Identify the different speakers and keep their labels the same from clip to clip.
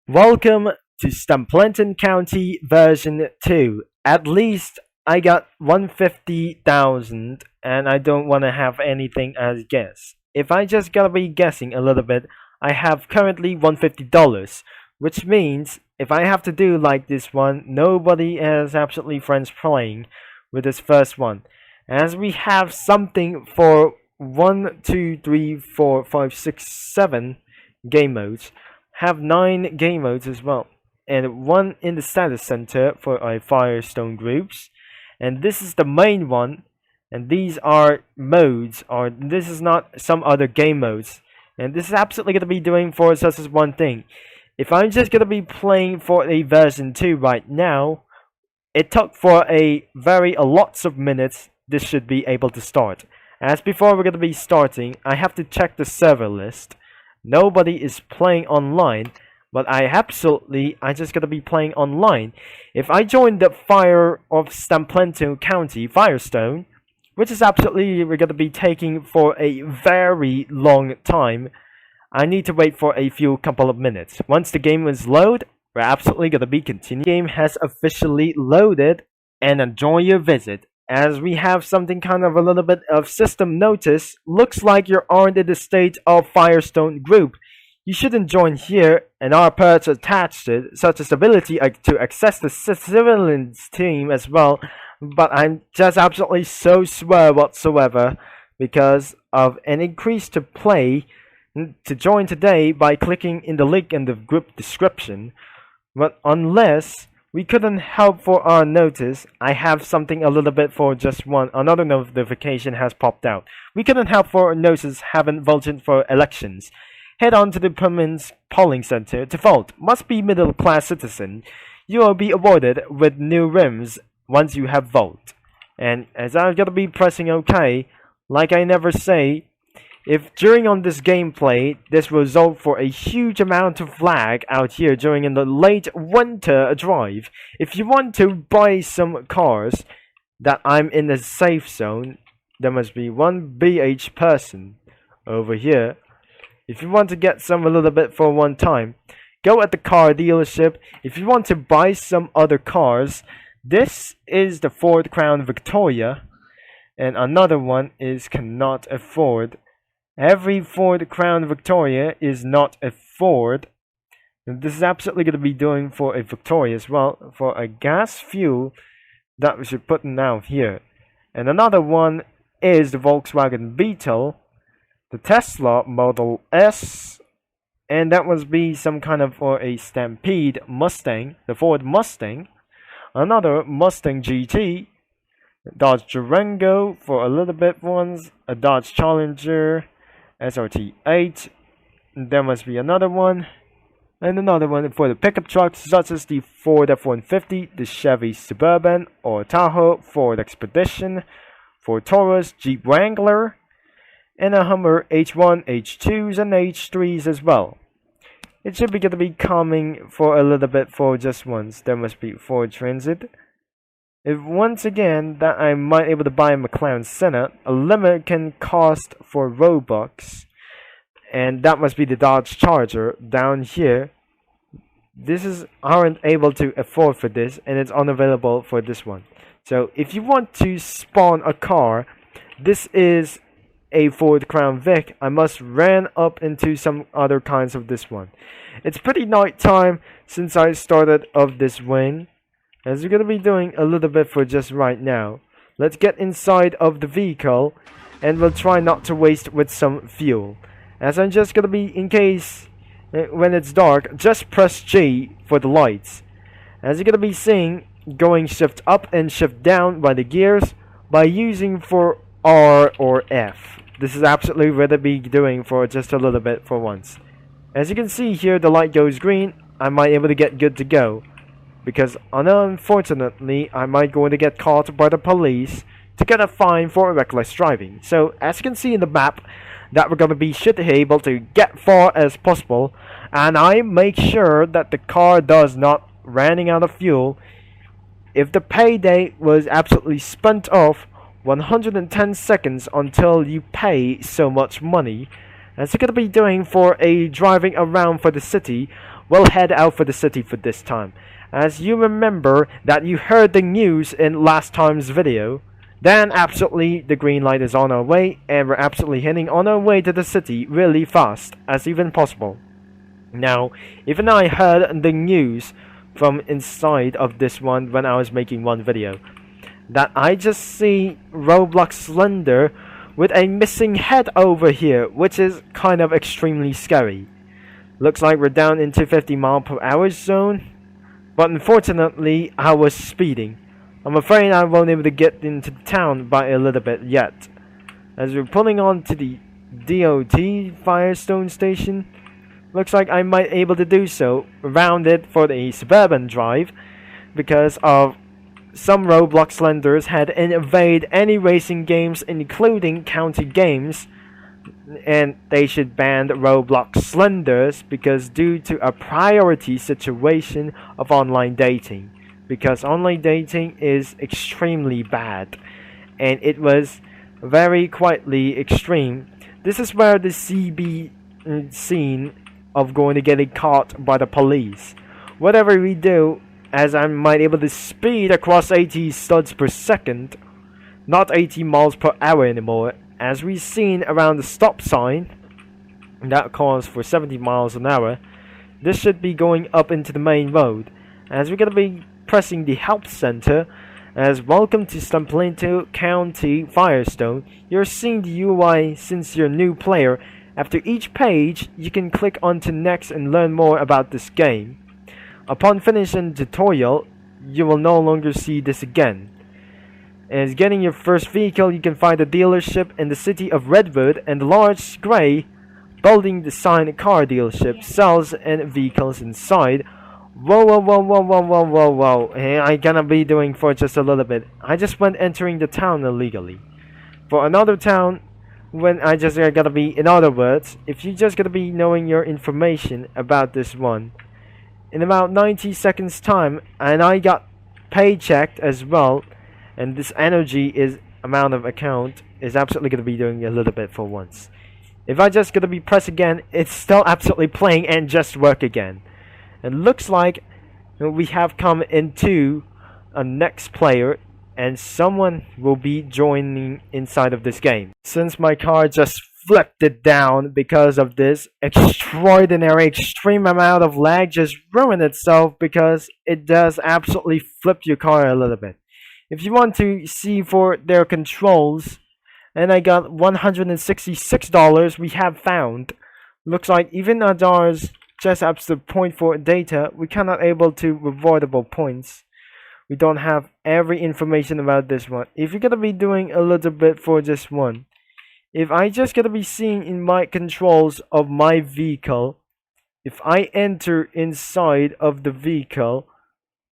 Speaker 1: Welcome to Stapleton County version 2. At least I got 150,000 and I don't want to have anything as guess. If I just gotta be guessing a little bit, I have currently $150, which means if I have to do like this one, nobody has absolutely friends playing with this first one. As we have something for 1, 2, 3, 4, 5, 6, 7 game modes, have 9 game modes as well, and one in the status center for our Firestone groups, and this is the main one, and these are modes, or this is not some other game modes, and this is absolutely going to be doing for us as one thing. If I'm just going to be playing for a version 2 right now, it took for a lots of minutes. This should be able to start. As before we're going to be starting, I have to check the server list. Nobody is playing online, but I just gotta be playing online. If I join the Fire of Stapleton County, Firestone, which is absolutely we're gonna be taking for a very long time, I need to wait for a few couple of minutes. Once the game is loaded, we're absolutely gonna be continuing. The game has officially loaded, and enjoy your visit. As we have something kind of a little bit of system notice, looks like you aren't in the state of Firestone group. You shouldn't join here, and our perks attached to it, such as the ability to access the civilians team as well, but I'm just absolutely so swear whatsoever because of an increase to play to join today by clicking in the link in the group description. But unless we couldn't help for our notice, I have something a little bit for just one. Another notification has popped out. We couldn't help for our notice haven't voted for elections. Head on to the permanent polling center to vote. Must be middle class citizen. You will be awarded with new rims once you have voted. And as I'm gonna be pressing OK, like I never say, if during on this gameplay, this will result for a huge amount of lag out here during in the late winter drive. If you want to buy some cars that I'm in the safe zone, there must be one BH person over here. If you want to get some a little bit for one time, go at the car dealership. If you want to buy some other cars, this is the Ford Crown Victoria, and another one is cannot afford. Every Ford Crown Victoria is not a Ford. And this is absolutely going to be doing for a Victoria as well, for a gas fuel that we should put now here. And another one is the Volkswagen Beetle, the Tesla Model S, and that must be some kind of for a Stampede Mustang, the Ford Mustang, another Mustang GT, Dodge Durango for a little bit ones, a Dodge Challenger, SRT8, there must be another one, and another one for the pickup trucks such as the Ford F-150, the Chevy Suburban or Tahoe, Ford Expedition, Ford Taurus, Jeep Wrangler, and a Hummer H1, H2s, and H3s as well. It should be going to be coming for a little bit for just once. There must be Ford Transit. If once again that I might able to buy a McLaren Senna, a limit can cost for Robux, and that must be the Dodge Charger down here. This is aren't able to afford for this, and it's unavailable for this one. So if you want to spawn a car, this is a Ford Crown Vic. I must ran up into some other kinds of this one. It's pretty night time since I started of this wing. As we're going to be doing a little bit for just right now, let's get inside of the vehicle and we'll try not to waste with some fuel. As I'm just going to be, in case when it's dark, just press G for the lights. As you're going to be seeing, going shift up and shift down by the gears by using for R or F. This is absolutely what I'll be doing for just a little bit for once. As you can see here, the light goes green. I might be able to get good to go, because unfortunately I might going to get caught by the police to get a fine for reckless driving. So as you can see in the map, that we're going to be should be able to get far as possible, and I make sure that the car does not running out of fuel. If the payday was absolutely spent off, 110 seconds until you pay so much money, as you're going to be doing for a driving around for the city we'll head out for the city for this time. As you remember that you heard the news in last time's video, then absolutely the green light is on our way, and we're absolutely heading on our way to the city really fast as even possible. Now, even I heard the news from inside of this one when I was making one video, that I just see Roblox Slender with a missing head over here, which is kind of extremely scary. Looks like we're down into 50 mph zone, but unfortunately I was speeding. I'm afraid I won't be able to get into town by a little bit yet. As we're pulling on to the DOT Firestone station, looks like I might be able to do so around it for the suburban drive, because of some Roblox Slenders had invaded any racing games, including county games, and they should ban Roblox Slenders because due to a priority situation of online dating. Because online dating is extremely bad, and it was very quietly extreme. This is where the CB scene of going to get caught by the police. Whatever we do, as I might be able to speed across 80 studs per second, not 80 miles per hour anymore, as we've seen around the stop sign that calls for 70 miles an hour. This should be going up into the main road, as we're going to be pressing the help center. As welcome to Stapleton County Firestone. You're seeing the UI since you're a new player. After each page, you can click on to next and learn more about this game. Upon finishing the tutorial, you will no longer see this again. As getting your first vehicle, you can find a dealership in the city of Redwood, and the large gray building designed car dealership sells and vehicles inside. Whoa. Hey, I gonna be doing for just a little bit. I just went entering the town illegally. For another town, when I just gotta be, in other words, if you just gotta be knowing your information about this one, in about 90 seconds time, and I got paychecked as well, and this energy is amount of account is absolutely gonna be doing a little bit for once. If I just gonna be press again, it's still absolutely playing and just work again. It looks like we have come into a next player, and someone will be joining inside of this game. Since my car just flipped it down because of this extraordinary extreme amount of lag, just ruined itself because it does absolutely flip your car a little bit. If you want to see for their controls, and I got $166 we have found. Looks like even at ours just up to the point for data, we cannot able to avoidable points. We don't have every information about this one. If you're gonna be doing a little bit for this one, if I just gonna be seeing in my controls of my vehicle, if I enter inside of the vehicle,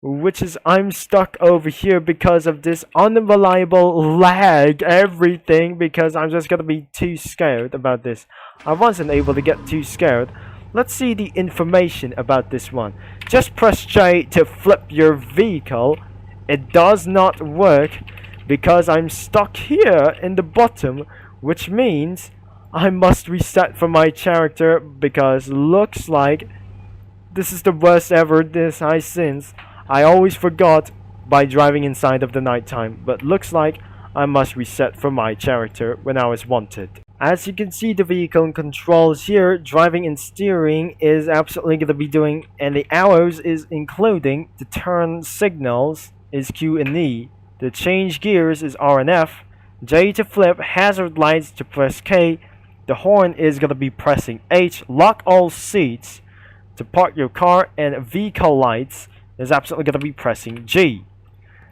Speaker 1: which is I'm stuck over here because of this unreliable lag, everything, because I'm just gonna be too scared about this. I wasn't able to get too scared. Let's see the information about this one. Just press J to flip your vehicle. It does not work because I'm stuck here in the bottom, which means I must reset for my character, because looks like this is the worst ever this I since. I always forgot by driving inside of the nighttime, but looks like I must reset for my character when I was wanted. As you can see, the vehicle controls here, driving and steering is absolutely going to be doing, and the arrows is including the turn signals is Q and E, the change gears is R and F, J to flip, hazard lights to press K, the horn is going to be pressing H, lock all seats to park your car, and vehicle lights is absolutely going to be pressing G.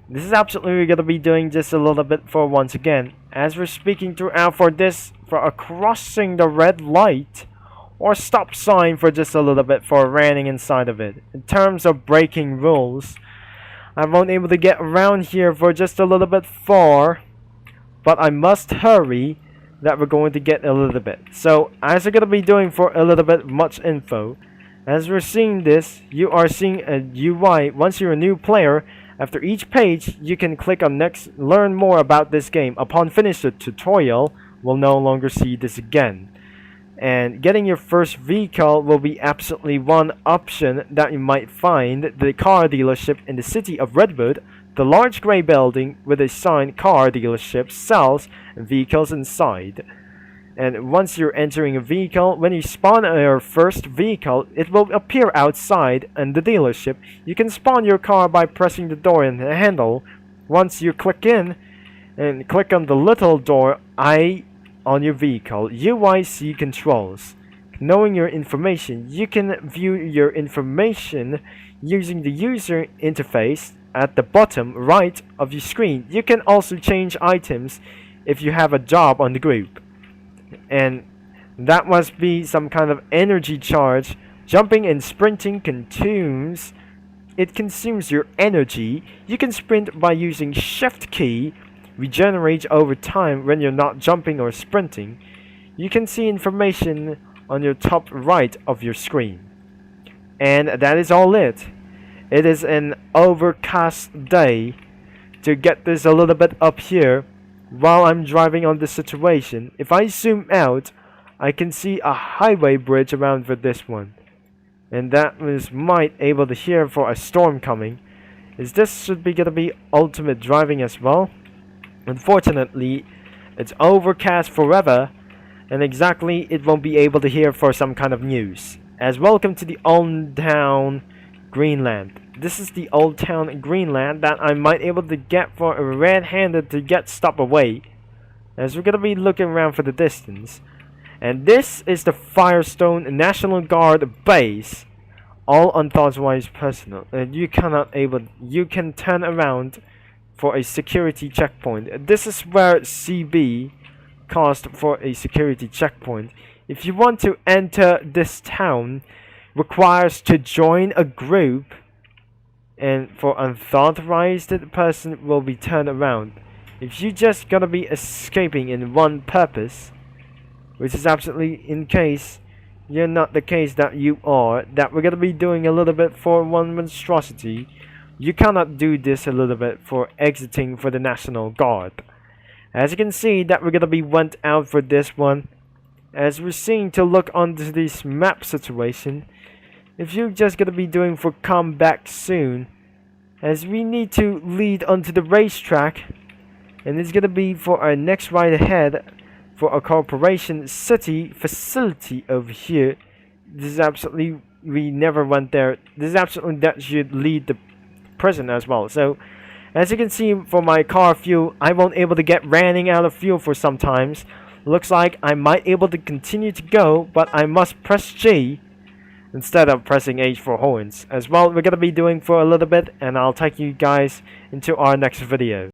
Speaker 1: This is absolutely going to be doing just a little bit for once again, as we're speaking throughout for this, for a crossing the red light, or stop sign for just a little bit for running inside of it. In terms of breaking rules, I won't able to get around here for just a little bit far, but I must hurry that we're going to get a little bit. So, as we're going to be doing for a little bit much info, as we're seeing this, you are seeing a UI. Once you're a new player, after each page, you can click on next, learn more about this game. Upon finish the tutorial, we'll no longer see this again. And getting your first vehicle will be absolutely one option that you might find. The car dealership in the city of Redwood, the large grey building with a sign "Car Dealership" sells vehicles inside. And once you're entering a vehicle, when you spawn your first vehicle, it will appear outside in the dealership. You can spawn your car by pressing the door and the handle. Once you click in and click on the little door I on your vehicle, UIC controls. Knowing your information, you can view your information using the user interface at the bottom right of your screen. You can also change items if you have a job on the group. And that must be some kind of energy charge. Jumping and sprinting consumes your energy. You can sprint by using shift key, regenerate over time when you're not jumping or sprinting. You can see information on your top right of your screen. And that is all it. It is an overcast day. To get this a little bit up here, while I'm driving on this situation, if I zoom out, I can see a highway bridge around for this one. And that was might able to hear for a storm coming. Is this should be gonna be ultimate driving as well? Unfortunately, it's overcast forever, and exactly it won't be able to hear for some kind of news. As welcome to the Old Town Greenland. This is the Old Town Greenland that I might able to get for a red-handed to get stop away. As we're gonna be looking around for the distance. And this is the Firestone National Guard base. All unauthorized personnel. And you can turn around for a security checkpoint. This is where CB cost for a security checkpoint. If you want to enter this town, requires to join a group, and for unauthorized person will be turned around. If you just gonna be escaping in one purpose, which is absolutely in case you're not the case that you are, that we're gonna be doing a little bit for one monstrosity, you cannot do this a little bit for exiting for the National Guard. As you can see that we're gonna be went out for this one. As we're seeing to look onto this map situation, if you're just gonna be doing for come back soon, as we need to lead onto the racetrack, and it's gonna be for our next ride ahead for a corporation city facility over here. This is absolutely, we never went there. This is absolutely that should lead the prison as well. So as you can see for my car fuel, I won't able to get running out of fuel for sometimes. Looks like I might able to continue to go, but I must press G instead of pressing H for horns. As well, we're gonna be doing for a little bit, and I'll take you guys into our next video.